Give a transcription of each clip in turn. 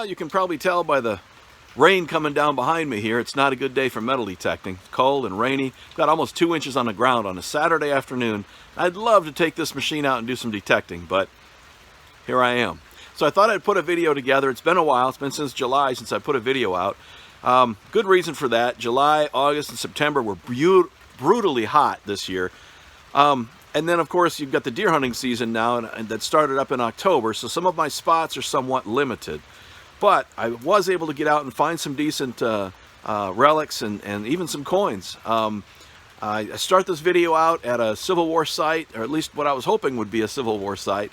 Well, you can probably tell by the rain coming down behind me here, it's not a good day for metal detecting. Cold and rainy. Got almost 2 inches on the ground on a Saturday afternoon. I'd love to take this machine out and do some detecting, but here I am. So I thought I'd put a video together. It's been a while. It's been since July since I put a video out. Good reason for that. July, August, and September were brutally hot this year. And then, of course, you've got the deer hunting season now, and that started up in October, so some of my spots are somewhat limited. But I was able to get out and find some decent relics and even some coins. I start this video out at a Civil War site, or at least what I was hoping would be a Civil War site.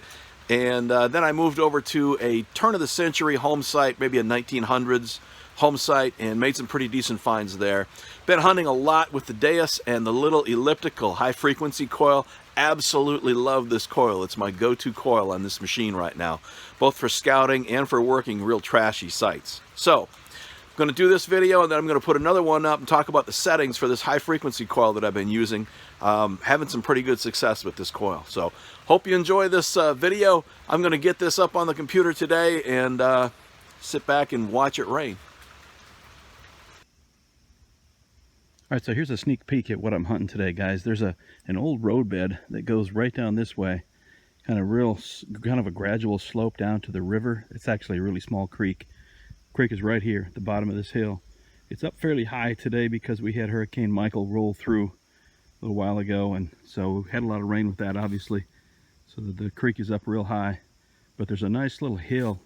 And then I moved over to a turn-of-the-century home site, maybe a 1900s home site, and made some pretty decent finds there. Been hunting a lot with the Deus and the little elliptical high-frequency coil. Absolutely love this coil. It's my go-to coil on this machine right now, both for scouting and for working real trashy sites. So, I'm going to do this video, and then I'm going to put another one up and talk about the settings for this high-frequency coil that I've been using. Having some pretty good success with this coil. So, hope you enjoy this video. I'm going to get this up on the computer today and sit back and watch it rain. All right, so here's a sneak peek at what I'm hunting today, guys. There's an old roadbed that goes right down this way, kind of a gradual slope down to the river. It's actually a really small creek. The creek is right here at the bottom of this hill. It's up fairly high today because we had Hurricane Michael roll through a little while ago, and so we had a lot of rain with that, obviously. So the creek is up real high, but there's a nice little hill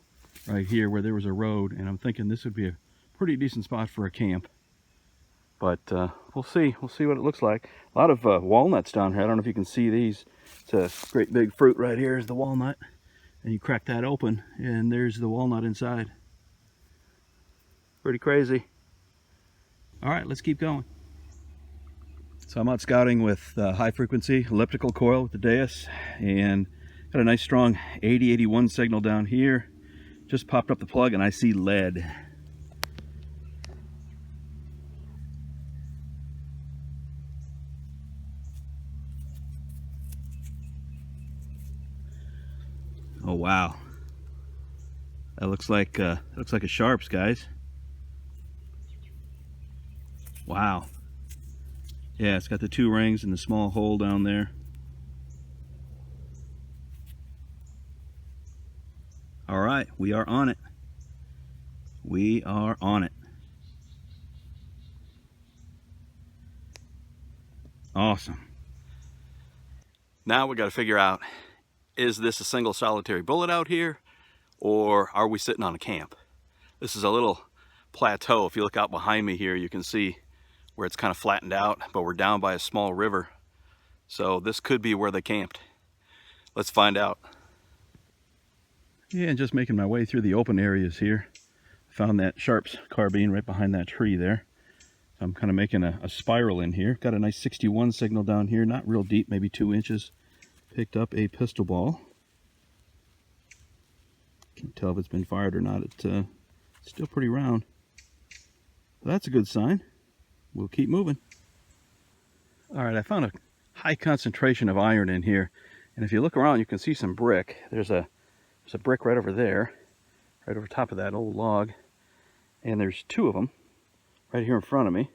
right here where there was a road, and I'm thinking this would be a pretty decent spot for a camp. But we'll see what it looks like. A lot of walnuts down here. I don't know if you can see these. It's a great big fruit right here is the walnut. And you crack that open and there's the walnut inside. Pretty crazy. All right, let's keep going. So I'm out scouting with high frequency elliptical coil with the Deus, and got a nice strong 80-81 signal down here. Just popped up the plug and I see lead. Oh wow, that looks like a Sharps, guys. Wow. Yeah, it's got the 2 rings and the small hole down there. All right, we are on it. We are on it. Awesome. Now we got to figure out, is this a single solitary bullet out here, or are we sitting on a camp? This is a little plateau. If you look out behind me here, you can see where it's kind of flattened out, but we're down by a small river. So this could be where they camped. Let's find out. Yeah, and just making my way through the open areas here. Found that Sharps carbine right behind that tree there. So I'm kind of making a spiral in here. Got a nice 61 signal down here, not real deep, maybe 2 inches. Picked up a pistol ball. Can't tell if it's been fired or not. It's still pretty round. Well, that's a good sign. We'll keep moving. All right, I found a high concentration of iron in here, and if you look around, you can see some brick. There's a brick right over there, right over top of that old log, and there's 2 of them right here in front of me.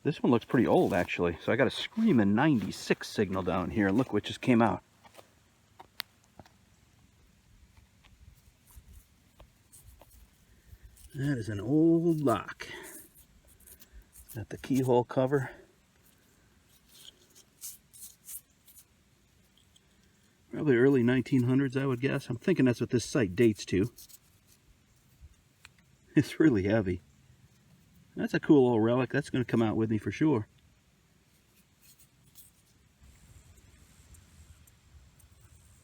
This one looks pretty old, actually. So I got a screaming 96 signal down here, and look what just came out. That is an old lock. Got the keyhole cover. Probably early 1900s, I would guess. I'm thinking that's what this site dates to. It's really heavy. That's a cool old relic. That's going to come out with me for sure.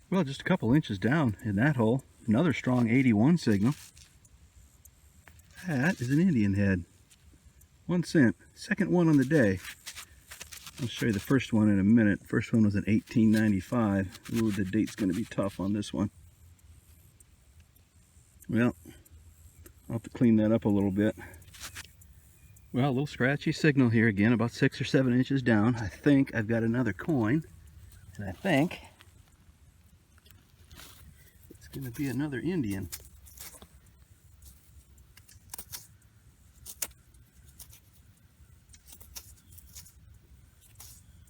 Well, just a couple inches down in that hole, another strong 81 signal. That is an Indian head. 1 cent. Second one on the day. I'll show you the first one in a minute. First one was in 1895. Ooh, the date's going to be tough on this one. Well, I'll have to clean that up a little bit. Well, a little scratchy signal here again, about 6 or 7 inches down. I think I've got another coin, and I think it's going to be another Indian.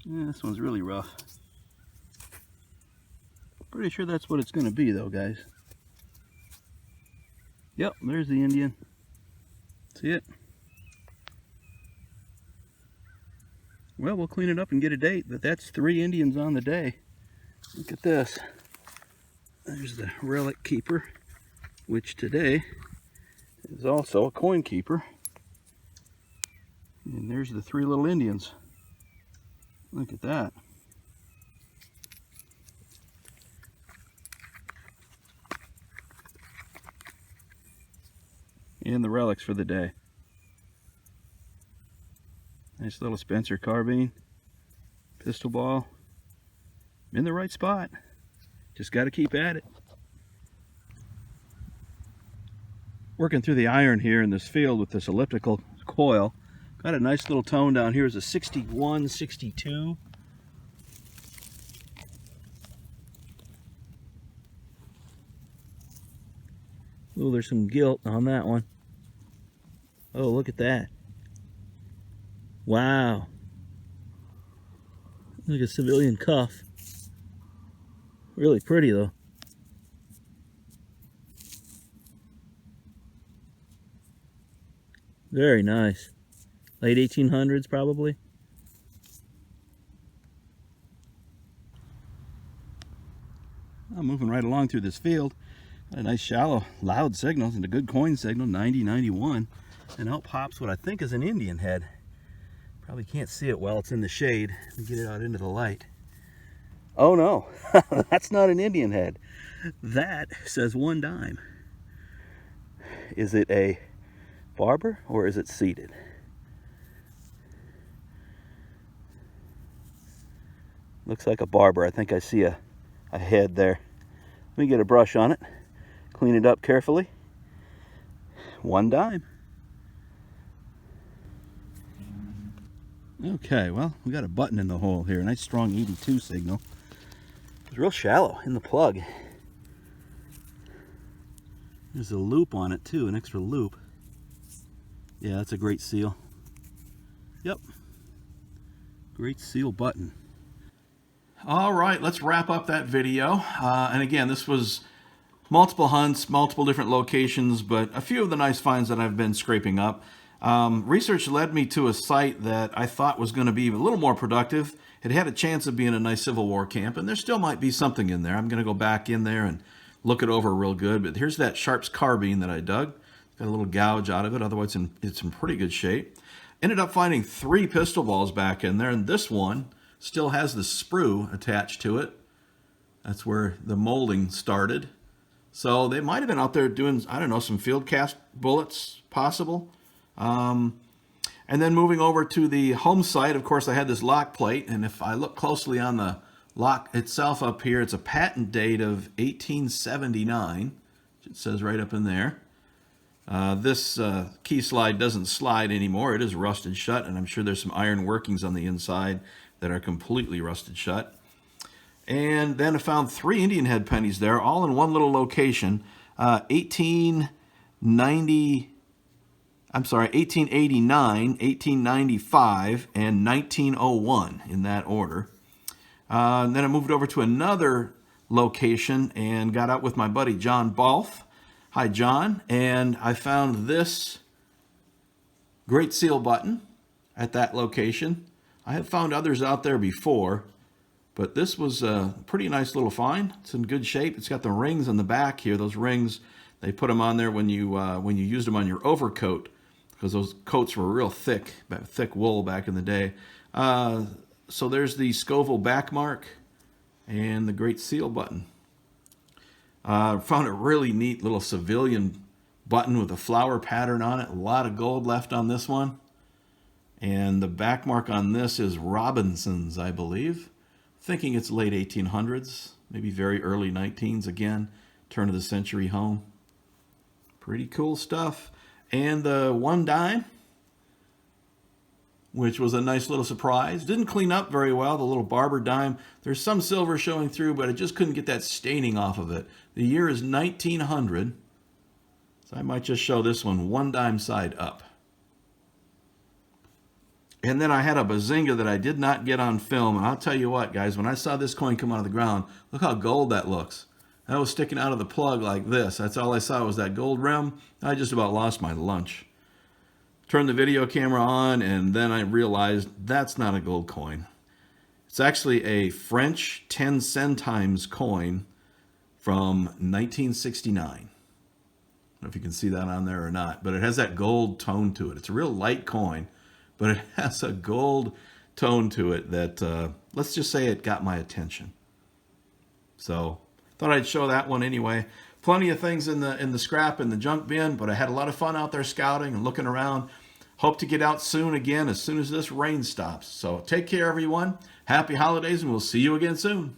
Yeah, this one's really rough. Pretty sure that's what it's going to be though, guys. Yep, there's the Indian. See it? Well, we'll clean it up and get a date, but that's 3 Indians on the day. Look at this. There's the relic keeper, which today is also a coin keeper. And there's the 3 little Indians. Look at that. And the relics for the day. Nice little Spencer carbine, pistol ball. In the right spot. Just got to keep at it. Working through the iron here in this field with this elliptical coil. Got a nice little tone down here. It's a 61, 62. Oh, there's some gilt on that one. Oh, look at that. Wow. Like a civilian cuff. Really pretty though. Very nice. Late 1800s probably. I'm moving right along through this field. Got a nice shallow, loud signal and a good coin signal, 90, 91. And out pops what I think is an Indian head. Probably can't see it well, it's in the shade. Let me get it out into the light. Oh no, that's not an Indian head. That says 1 dime. Is it a barber or is it seated? Looks like a barber. I think I see a head there. Let me get a brush on it, clean it up carefully. 1 dime. Okay, well, we got a button in the hole here. A nice strong 82 signal. It's real shallow in the plug. There's a loop on it too, an extra loop. Yeah, that's a great seal. Yep. Great seal button. All right, let's wrap up that video. And again, this was multiple hunts, multiple different locations, but a few of the nice finds that I've been scraping up. Research led me to a site that I thought was going to be a little more productive. It had a chance of being a nice Civil War camp, and there still might be something in there. I'm going to go back in there and look it over real good. But here's that Sharp's carbine that I dug. Got a little gouge out of it, otherwise it's in pretty good shape. Ended up finding 3 pistol balls back in there, and this one still has the sprue attached to it. That's where the molding started. So they might have been out there doing, I don't know, some field cast bullets, possible. And then moving over to the home site, of course, I had this lock plate, and if I look closely on the lock itself up here, it's a patent date of 1879, which it says right up in there. This key slide doesn't slide anymore. It is rusted shut, and I'm sure there's some iron workings on the inside that are completely rusted shut. And then I found 3 Indian head pennies there, all in one little location. 1889, 1895, and 1901 in that order. And then I moved over to another location and got out with my buddy John Balf. Hi, John. And I found this Great Seal button at that location. I have found others out there before, but this was a pretty nice little find. It's in good shape. It's got the rings on the back here. Those rings, they put them on there when you used them on your overcoat, because those coats were real thick wool back in the day. So there's the Scoville back mark and the Great Seal button. Found a really neat little civilian button with a flower pattern on it. A lot of gold left on this one. And the back mark on this is Robinson's, I believe. Thinking it's late 1800s, maybe very early 19s again. Turn of the century home. Pretty cool stuff. And the 1 dime, which was a nice little surprise. Didn't clean up very well, the little barber dime. There's some silver showing through, but I just couldn't get that staining off of it. The year is 1900, so I might just show this one 1 dime side up. And then I had a Bazinga that I did not get on film. And I'll tell you what, guys, when I saw this coin come out of the ground, look how gold that looks. That was sticking out of the plug like this. That's all I saw was that gold rim. I just about lost my lunch. Turned the video camera on, and then I realized that's not a gold coin. It's actually a French 10 centimes coin from 1969. I don't know if you can see that on there or not, but it has that gold tone to it. It's a real light coin, but it has a gold tone to it that, let's just say it got my attention. So, thought I'd show that one anyway. Plenty of things in the scrap and the junk bin, but I had a lot of fun out there scouting and looking around. Hope to get out soon again as soon as this rain stops. So take care, everyone. Happy holidays, and we'll see you again soon.